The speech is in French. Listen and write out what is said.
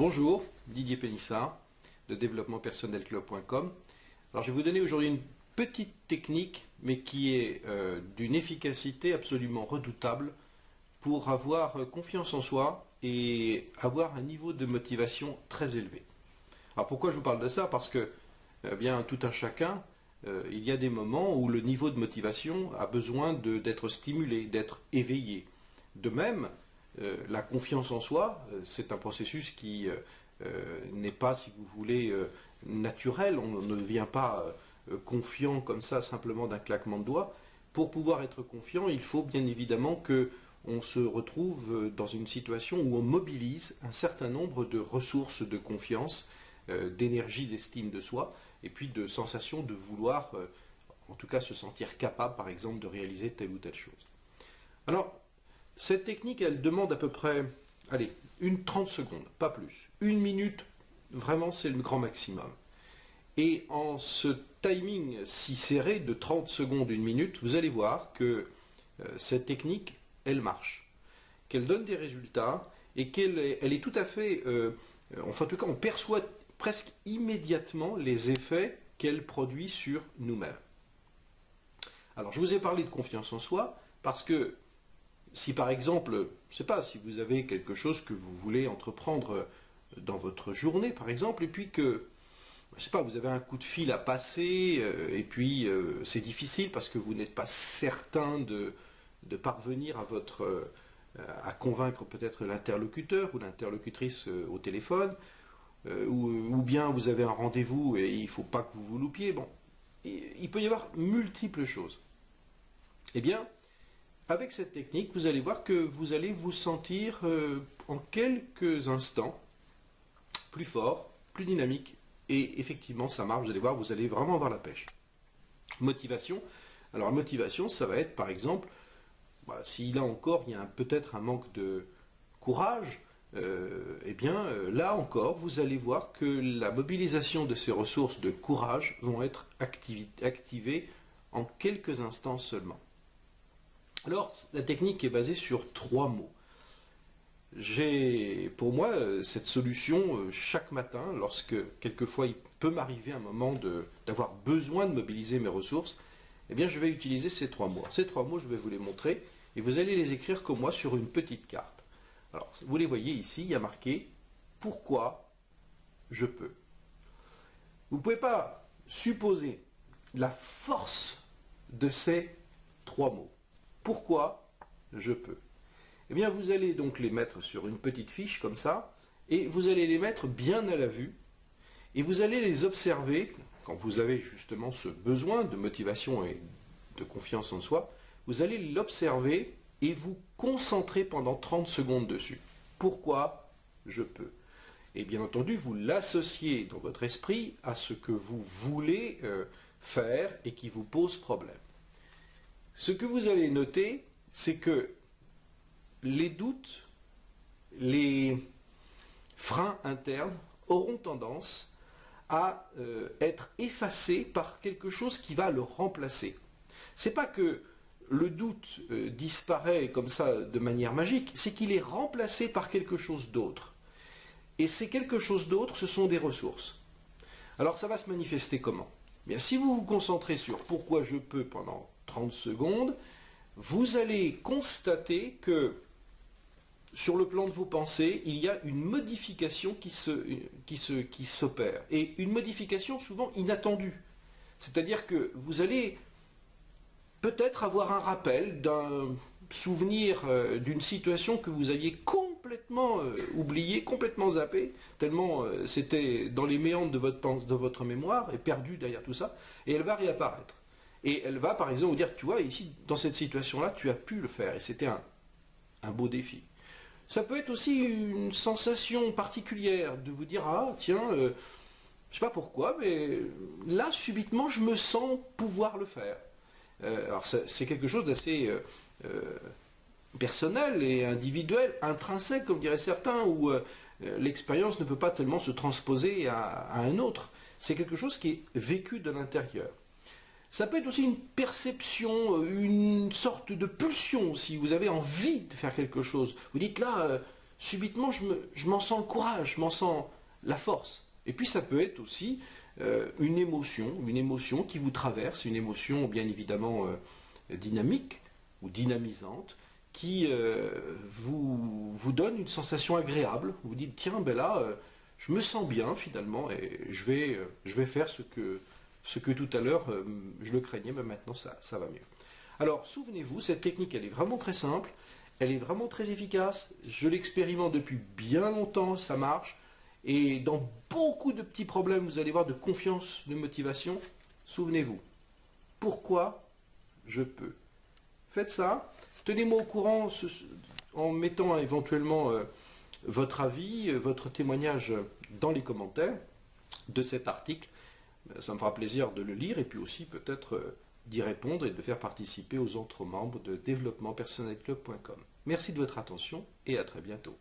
Bonjour, Didier Pénissard de développementpersonnelclub.com. Alors je vais vous donner aujourd'hui une petite technique, mais qui est d'une efficacité absolument redoutable pour avoir confiance en soi et avoir un niveau de motivation très élevé. Alors pourquoi je vous parle de ça? Parce que bien tout un chacun, il y a des moments où le niveau de motivation a besoin d'être stimulé, d'être éveillé. De même, la confiance en soi, c'est un processus qui n'est pas, si vous voulez, naturel. On ne devient pas confiant comme ça simplement d'un claquement de doigts. Pour pouvoir être confiant, il faut bien évidemment que on se retrouve dans une situation où on mobilise un certain nombre de ressources de confiance, d'énergie, d'estime de soi, et puis de sensation de vouloir, en tout cas, se sentir capable, par exemple, de réaliser telle ou telle chose. Alors, cette technique, elle demande à peu près, allez, une 30 secondes, pas plus. Une minute, vraiment, c'est le grand maximum. Et en ce timing si serré de 30 secondes, une minute, vous allez voir que cette technique, elle marche, qu'elle donne des résultats et qu'elle est tout à fait, enfin en tout cas on perçoit presque immédiatement les effets qu'elle produit sur nous-mêmes. Alors je vous ai parlé de confiance en soi parce que si par exemple, je ne sais pas, si vous avez quelque chose que vous voulez entreprendre dans votre journée par exemple, et puis que, je ne sais pas, vous avez un coup de fil à passer, et puis c'est difficile parce que vous n'êtes pas certain de parvenir à convaincre peut-être l'interlocuteur ou l'interlocutrice au téléphone, ou bien vous avez un rendez-vous et il ne faut pas que vous vous loupiez. Bon, il peut y avoir multiples choses. Eh bien, avec cette technique, vous allez voir que vous allez vous sentir en quelques instants plus fort, plus dynamique, et effectivement ça marche, vous allez voir, vous allez vraiment avoir la pêche. Motivation. Alors motivation, ça va être par exemple, si là encore il y a peut-être un manque de courage, eh bien là encore vous allez voir que la mobilisation de ces ressources de courage vont être activées en quelques instants seulement. Alors la technique est basée sur 3 mots. J'ai pour moi cette solution chaque matin, lorsque quelquefois il peut m'arriver un moment d'avoir besoin de mobiliser mes ressources, eh bien je vais utiliser ces 3 mots. Ces 3 mots, je vais vous les montrer et vous allez les écrire comme moi sur une petite carte. Alors vous les voyez ici, il y a marqué « Pourquoi je peux ». Vous ne pouvez pas supposer la force de ces 3 mots. Pourquoi je peux. Eh bien, vous allez donc les mettre sur une petite fiche comme ça, et vous allez les mettre bien à la vue, et vous allez les observer, quand vous avez justement ce besoin de motivation et de confiance en soi, vous allez l'observer et vous concentrer pendant 30 secondes dessus. Pourquoi je peux. Et bien entendu, vous l'associez dans votre esprit à ce que vous voulez faire et qui vous pose problème. Ce que vous allez noter, c'est que les doutes, les freins internes auront tendance à être effacés par quelque chose qui va le remplacer. C'est pas que le doute disparaît comme ça de manière magique, c'est qu'il est remplacé par quelque chose d'autre. Et ces quelque chose d'autre, ce sont des ressources. Alors ça va se manifester comment? Bien, si vous vous concentrez sur pourquoi je peux pendant 30 secondes, vous allez constater que sur le plan de vos pensées, il y a une modification qui s'opère. Et une modification souvent inattendue. C'est-à-dire que vous allez peut-être avoir un rappel d'un souvenir d'une situation que vous aviez complètement oublié, complètement zappé, tellement c'était dans les méandres de votre mémoire et perdu derrière tout ça, et elle va réapparaître. Et elle va par exemple vous dire, tu vois, ici, dans cette situation-là, tu as pu le faire, et c'était un beau défi. Ça peut être aussi une sensation particulière de vous dire, ah tiens, je ne sais pas pourquoi, mais là, subitement, je me sens pouvoir le faire. Alors c'est quelque chose d'assez personnel et individuel, intrinsèque, comme diraient certains, où l'expérience ne peut pas tellement se transposer à un autre. C'est quelque chose qui est vécu de l'intérieur. Ça peut être aussi une perception, une sorte de pulsion aussi. Vous avez envie de faire quelque chose. Vous dites là, subitement je m'en sens le courage, je m'en sens la force. Et puis ça peut être aussi une émotion qui vous traverse, une émotion bien évidemment dynamique ou dynamisante, qui vous donne une sensation agréable. Vous dites, tiens, ben là, je me sens bien finalement, et je vais faire ce que tout à l'heure je le craignais, mais maintenant ça va mieux. Alors souvenez-vous, cette technique, elle est vraiment très simple, elle est vraiment très efficace, je l'expérimente depuis bien longtemps, ça marche, et dans beaucoup de petits problèmes, vous allez voir, de confiance, de motivation, souvenez-vous, pourquoi je peux. Faites ça, tenez-moi au courant en mettant éventuellement votre avis, votre témoignage dans les commentaires de cet article. Ça me fera plaisir de le lire et puis aussi peut-être d'y répondre et de faire participer aux autres membres de développementpersonnelclub.com. Merci de votre attention et à très bientôt.